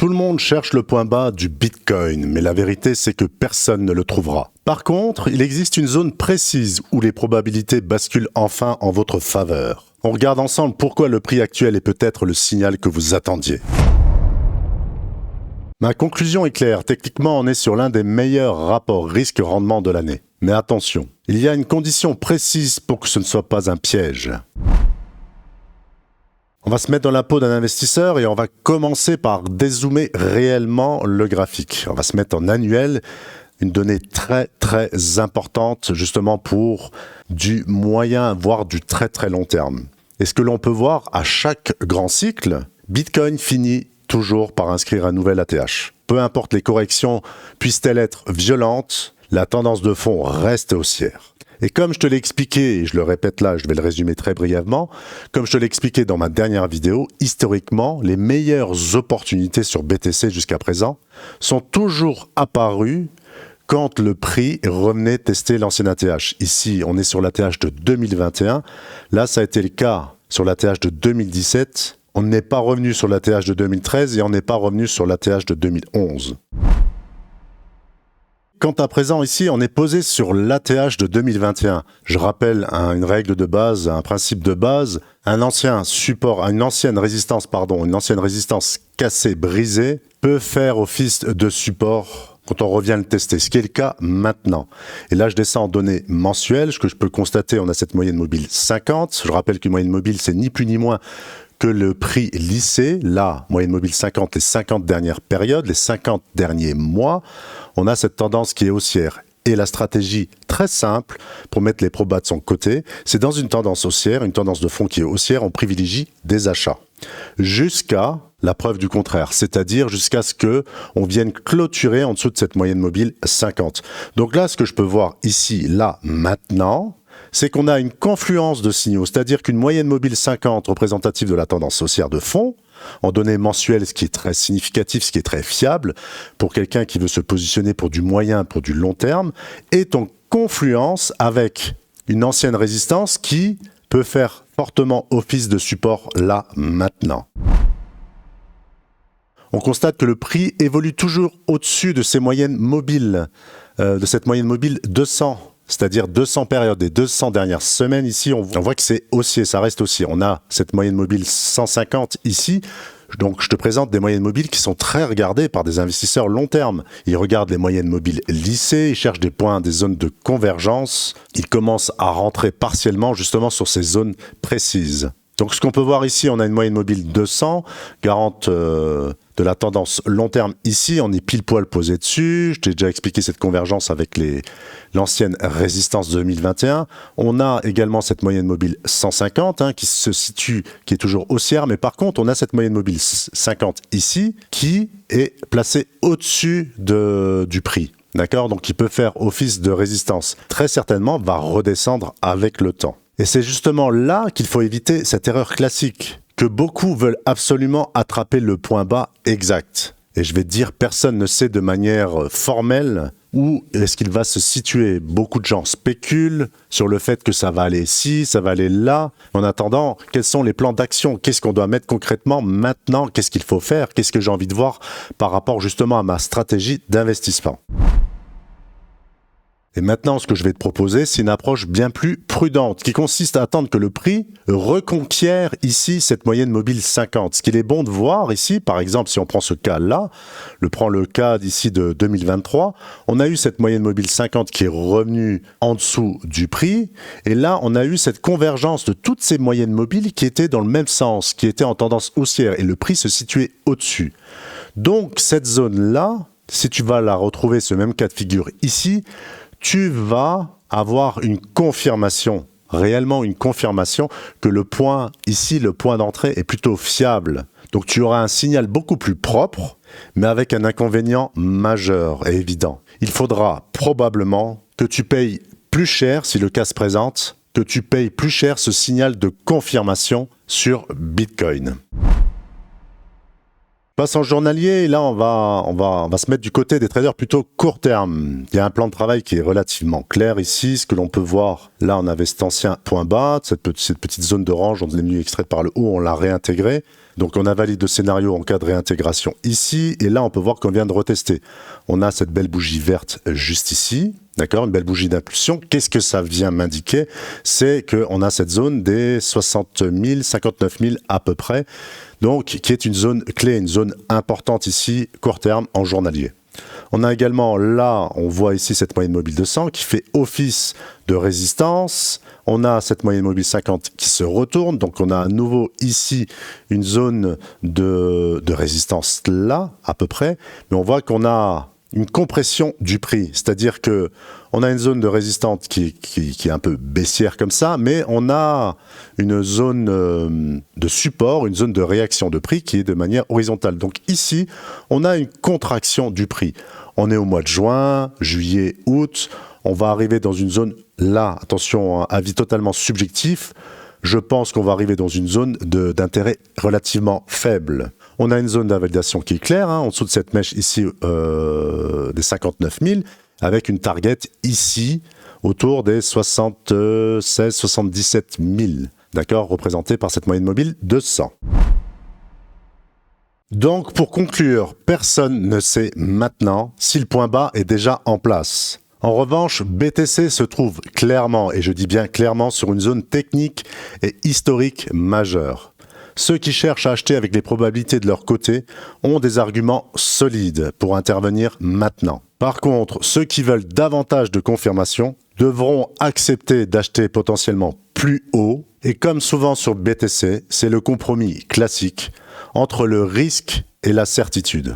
Tout le monde cherche le point bas du Bitcoin, mais la vérité c'est que personne ne le trouvera. Par contre, il existe une zone précise où les probabilités basculent enfin en votre faveur. On regarde ensemble pourquoi le prix actuel est peut-être le signal que vous attendiez. Ma conclusion est claire, techniquement on est sur l'un des meilleurs rapports risque-rendement de l'année. Mais attention, il y a une condition précise pour que ce ne soit pas un piège. On va se mettre dans la peau d'un investisseur et on va commencer par dézoomer réellement le graphique. On va se mettre en annuel, une donnée très importante justement pour du moyen voire du très long terme. Et ce que l'on peut voir à chaque grand cycle, Bitcoin finit toujours par inscrire un nouvel ATH. Peu importe les corrections puissent-elles être violentes, la tendance de fond reste haussière. Et comme je te l'ai expliqué, et je le répète là, je vais le résumer très brièvement, comme je te l'ai expliqué dans ma dernière vidéo, historiquement, les meilleures opportunités sur BTC jusqu'à présent sont toujours apparues quand le prix revenait tester l'ancien ATH. Ici, on est sur l'ATH de 2021. Là, ça a été le cas sur l'ATH de 2017. On n'est pas revenu sur l'ATH de 2013 et on n'est pas revenu sur l'ATH de 2011. Quant à présent, ici, on est posé sur l'ATH de 2021. Je rappelle une règle de base, un principe de base, une ancienne résistance cassée, brisée, peut faire office de support quand on revient le tester, ce qui est le cas maintenant. Et là, je descends en données mensuelles, ce que je peux constater, on a cette moyenne mobile 50. Je rappelle qu'une moyenne mobile, c'est ni plus ni moins que le prix lissé, là, moyenne mobile 50, les 50 dernières périodes, les 50 derniers mois, on a cette tendance qui est haussière. Et la stratégie très simple pour mettre les probas de son côté, c'est dans une tendance haussière, une tendance de fond qui est haussière, on privilégie des achats. Jusqu'à la preuve du contraire, c'est-à-dire jusqu'à ce qu'on vienne clôturer en dessous de cette moyenne mobile 50. Donc là, ce que je peux voir ici, là, maintenant, c'est qu'on a une confluence de signaux, c'est-à-dire qu'une moyenne mobile 50 représentative de la tendance haussière de fond, en données mensuelles, ce qui est très significatif, ce qui est très fiable, pour quelqu'un qui veut se positionner pour du moyen, pour du long terme, est en confluence avec une ancienne résistance qui peut faire fortement office de support là, maintenant. On constate que le prix évolue toujours au-dessus de ces moyennes mobiles, de cette moyenne mobile 200. C'est-à-dire 200 périodes et 200 dernières semaines. Ici, on voit que c'est haussier, ça reste haussier. On a cette moyenne mobile 150 ici. Donc, je te présente des moyennes mobiles qui sont très regardées par des investisseurs long terme. Ils regardent les moyennes mobiles lissées, ils cherchent des points, des zones de convergence. Ils commencent à rentrer partiellement justement sur ces zones précises. Donc, ce qu'on peut voir ici, on a une moyenne mobile 200, garante de la tendance long terme ici. On est pile poil posé dessus. Je t'ai déjà expliqué cette convergence avec l'ancienne résistance 2021. On a également cette moyenne mobile 150 qui se situe, qui est toujours haussière. Mais par contre, on a cette moyenne mobile 50 ici qui est placée au-dessus du prix. D'accord? Donc, qui peut faire office de résistance. Très certainement, va redescendre avec le temps. Et c'est justement là qu'il faut éviter cette erreur classique, que beaucoup veulent absolument attraper le point bas exact. Et je vais te dire, personne ne sait de manière formelle où est-ce qu'il va se situer. Beaucoup de gens spéculent sur le fait que ça va aller ici, ça va aller là. En attendant, quels sont les plans d'action? Qu'est-ce qu'on doit mettre concrètement maintenant? Qu'est-ce qu'il faut faire? Qu'est-ce que j'ai envie de voir par rapport justement à ma stratégie d'investissement? Et maintenant, ce que je vais te proposer, c'est une approche bien plus prudente, qui consiste à attendre que le prix reconquiert ici cette moyenne mobile 50. Ce qu'il est bon de voir ici, par exemple, si on prend ce cas-là, prend le cas d'ici de 2023, on a eu cette moyenne mobile 50 qui est revenue en dessous du prix, et là, on a eu cette convergence de toutes ces moyennes mobiles qui étaient dans le même sens, qui étaient en tendance haussière, et le prix se situait au-dessus. Donc, cette zone-là, si tu vas la retrouver, ce même cas de figure ici, tu vas avoir une confirmation, réellement une confirmation que le point ici, le point d'entrée est plutôt fiable. Donc tu auras un signal beaucoup plus propre, mais avec un inconvénient majeur et évident. Il faudra probablement que tu payes plus cher, si le cas se présente, que tu payes plus cher ce signal de confirmation sur Bitcoin. Passe en journalier, et là on va se mettre du côté des traders plutôt court terme. Il y a un plan de travail qui est relativement clair ici. Ce que l'on peut voir, là on avait cet ancien point bas, cette petite zone d'orange, on est venu extraire par le haut, on l'a réintégré. Donc on a valide le scénario en cas de réintégration ici, et là on peut voir qu'on vient de retester. On a cette belle bougie verte juste ici, d'accord, une belle bougie d'impulsion. Qu'est-ce que ça vient m'indiquer? C'est qu'on a cette zone des 60 000, 59 000 à peu près, donc qui est une zone clé, une zone importante ici, court terme en journalier. On a également là, on voit ici cette moyenne mobile de 100 qui fait office de résistance. On a cette moyenne mobile 50 qui se retourne, donc on a à nouveau ici une zone de résistance là, à peu près, mais on voit qu'on a une compression du prix, c'est-à-dire que on a une zone de résistance qui est un peu baissière comme ça, mais on a une zone de support, une zone de réaction de prix qui est de manière horizontale. Donc ici, on a une contraction du prix. On est au mois de juin, juillet, août, on va arriver dans une zone, là, attention, avis totalement subjectif, je pense qu'on va arriver dans une zone d'intérêt relativement faible. On a une zone d'invalidation qui est claire, en dessous de cette mèche ici des 59 000, avec une target ici autour des 76-77 000, d'accord, représentée par cette moyenne mobile de 100. Donc pour conclure, personne ne sait maintenant si le point bas est déjà en place. En revanche, BTC se trouve clairement, et je dis bien clairement, sur une zone technique et historique majeure. Ceux qui cherchent à acheter avec les probabilités de leur côté ont des arguments solides pour intervenir maintenant. Par contre, ceux qui veulent davantage de confirmation devront accepter d'acheter potentiellement plus haut. Et comme souvent sur BTC, c'est le compromis classique entre le risque et la certitude.